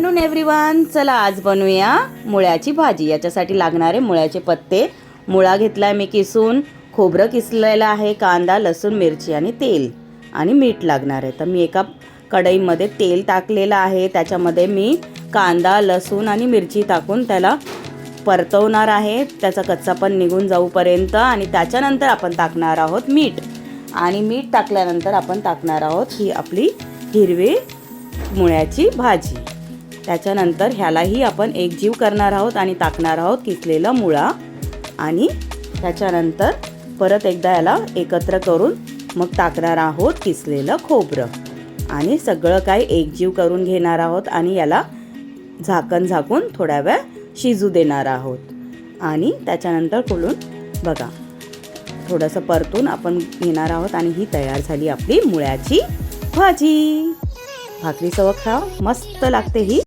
Afternoon everyone, चला आज बनवूया मुळ्याची भाजी। याच्यासाठी लागणारे मुळ्याचे पत्ते, मुळा घेतलाय मी किसून, खोबरं किसलेलं आहे, कांदा, लसूण, मिरची आणि तेल आणि मीठ लागणार आहे। तर मी एका कढईमध्ये तेल टाकलेलं आहे, त्याच्यामध्ये मी कांदा, लसूण आणि मिरची टाकून त्याला परतवणार आहे, त्याचा कच्चापण निघून जाऊपर्यंत। आणि त्याच्यानंतर आपण टाकणार आहोत मीठ, आणि मीठ टाकल्यानंतर आपण टाकणार आहोत ही आपली हिरवी मुळ्याची भाजी। त्याच्यानंतर ह्यालाही आपण एकजीव करणार आहोत आणि टाकणार आहोत किसलेला मुळा, आणि त्याच्यानंतर परत एकदा याला एकत्र करून मग टाकणार आहोत किसलेलं खोबरं, आणि सगळं काही एकजीव करून घेणार आहोत आणि याला झाकण झाकून थोड्या वेळ शिजू देणार आहोत। आणि त्याच्यानंतर खोलून बघा थोडंसं परतून आपण घेणार आहोत, आणि ही तयार झाली आपली मुळ्याची भाजी। भाकरीसोबत खावा, मस्त लागते ही।